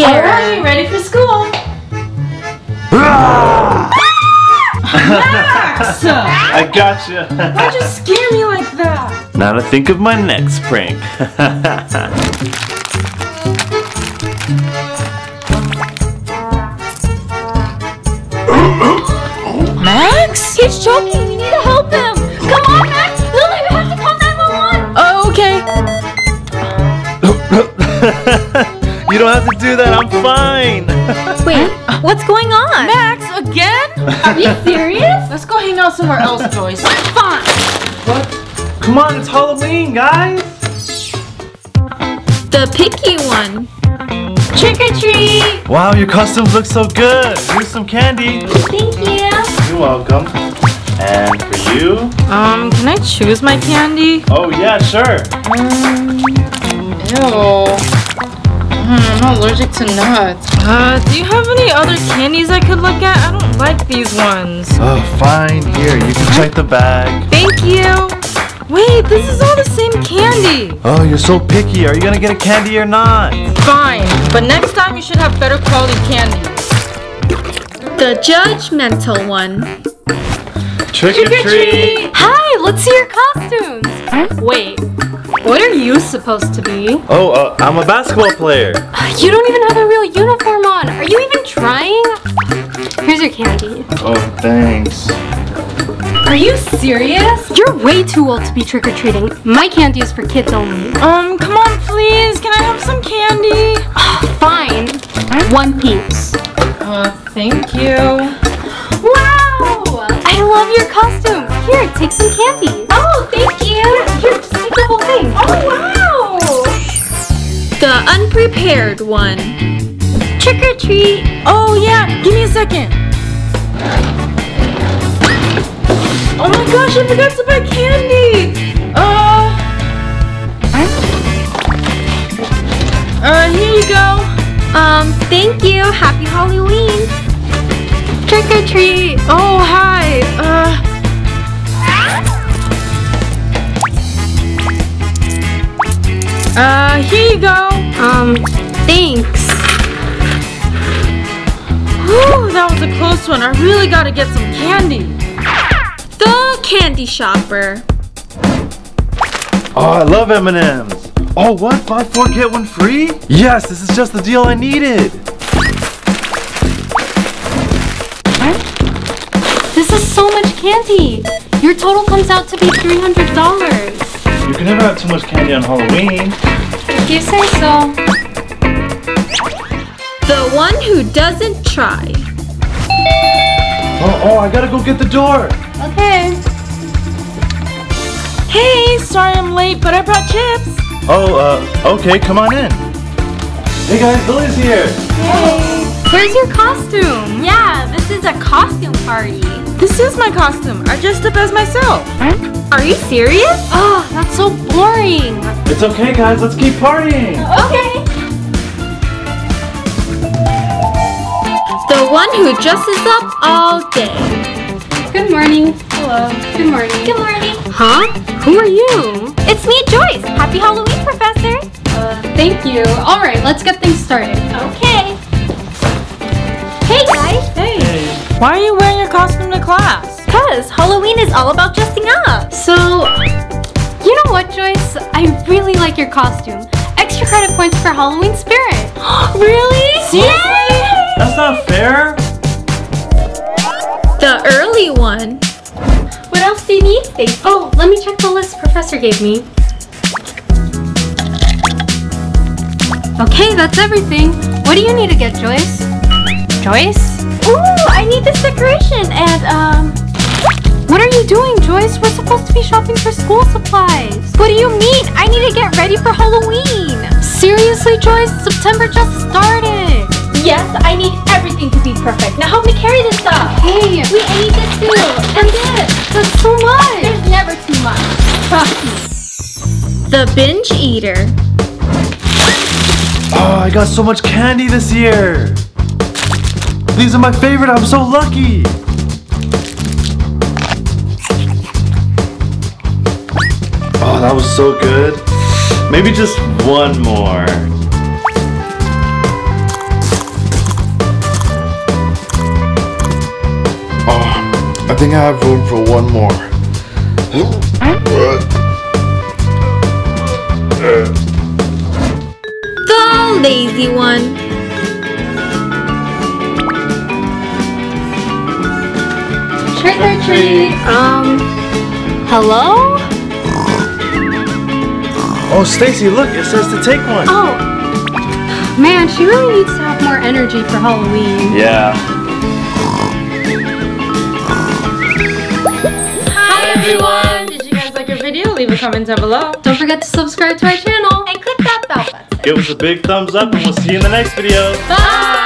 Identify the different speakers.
Speaker 1: Alright, ready for school. Max!
Speaker 2: I gotcha.
Speaker 1: Why'd you scare me like that?
Speaker 2: Now to think of my next prank.
Speaker 1: Max?
Speaker 3: He's choking. We need to help him. Come on, Max. Lily, we have to call 911.
Speaker 1: Oh, okay.
Speaker 2: You don't have to do that. I'm fine.
Speaker 3: Wait, what's going on?
Speaker 1: Max, again?
Speaker 3: Are you serious?
Speaker 1: Let's go hang out somewhere else, Joyce.
Speaker 3: Fine.
Speaker 2: What? Come on, it's Halloween, guys.
Speaker 3: The picky one. Trick or treat.
Speaker 2: Wow, your costumes look so good. Here's some candy.
Speaker 3: Thank you.
Speaker 2: You're welcome. And for you?
Speaker 1: Can I choose my candy?
Speaker 2: Oh yeah, sure.
Speaker 1: Ew. I'm allergic to nuts. Do you have any other candies I could look at? I don't like these ones.
Speaker 2: Oh, fine. Here, you can check the bag.
Speaker 1: Thank you. Wait, this is all the same candy.
Speaker 2: Oh, you're so picky. Are you gonna get a candy or not?
Speaker 1: Fine, but next time you should have better quality candy.
Speaker 3: The Judgmental One.
Speaker 2: Trick or treat.
Speaker 3: Hi, let's see your costumes. Wait, what are you supposed to be?
Speaker 2: Oh, I'm a basketball player.
Speaker 3: You don't even have a real uniform on. Are you even trying? Here's your candy.
Speaker 2: Oh, thanks.
Speaker 3: Are you serious? You're way too old to be trick-or-treating. My candy is for kids only.
Speaker 1: Come on, please. Can I have some candy?
Speaker 3: Fine. One piece.
Speaker 1: Thank you.
Speaker 3: Wow! I love your costume. Here, take some candy. Oh, thank you. Here, just take the whole thing. Oh, wow! The Unprepared One. Trick or treat.
Speaker 1: Oh, yeah. Give me a second. Oh my gosh, I forgot to buy candy. Here you go.
Speaker 3: Thank you. Happy Halloween. Trick or treat.
Speaker 1: Oh, hi. Here you go.
Speaker 3: Thanks.
Speaker 1: Whew, that was a close one. I really gotta get some candy.
Speaker 3: The Candy Shopper.
Speaker 2: Oh, I love M&Ms. Oh, what? Buy 4 get 1 free? Yes, this is just the deal I needed.
Speaker 3: This is so much candy. Your total comes out to be $300.
Speaker 2: You can never have too much candy on Halloween.
Speaker 3: If you say so. The one who doesn't try.
Speaker 2: Oh, I gotta go get the door.
Speaker 3: Okay.
Speaker 1: Hey, sorry I'm late, but I brought chips.
Speaker 2: Oh, okay, come on in. Hey guys, Lily's here.
Speaker 3: Hey. Where's your costume? Yeah, this is a costume party.
Speaker 1: This is my costume. I dressed up as myself.
Speaker 3: Are you serious? Oh, that's so boring.
Speaker 2: It's okay, guys. Let's keep partying.
Speaker 3: Okay. The one who dresses up all day. Good morning. Hello. Good morning. Good morning. Huh? Who are you? It's me, Joyce. Happy Halloween, Professor. Thank you. All right, let's get things started. Okay. Hey, guys.
Speaker 1: Hey. Why are you wearing your costume to class?
Speaker 3: Because Halloween is all about dressing up. So, you know what, Joyce? I really like your costume. Extra credit points for Halloween spirit. Really?
Speaker 1: Seriously?
Speaker 2: That's not fair.
Speaker 3: The early one. What else do you need, Stacy? Oh, let me check the list Professor gave me. Okay, that's everything. What do you need to get, Joyce? Joyce? Ooh, I need this decoration and, what are you doing, Joyce? We're supposed to be shopping for school supplies. What do you mean? I need to get ready for Halloween. Seriously, Joyce? September just started. Yes, I need everything to be perfect. Now help me carry this stuff. Hey, wait, I need this too. And this. That's so much. There's never too much. Trust me. The Binge Eater.
Speaker 2: Oh, I got so much candy this year. These are my favorite. I'm so lucky. Oh, that was so good. Maybe just one more. think I have room for one more.
Speaker 3: The lazy one. Trick or treat. Hello?
Speaker 2: Oh, Stacy, look, it says to take one.
Speaker 3: Oh, man, she really needs to have more energy for Halloween.
Speaker 2: Yeah.
Speaker 1: Hi everyone! Did you guys like our video? Leave a comment down below.
Speaker 3: Don't forget to subscribe to our channel and click that bell button.
Speaker 2: Give us a big thumbs up and we'll see you in the next video.
Speaker 3: Bye!
Speaker 2: Bye.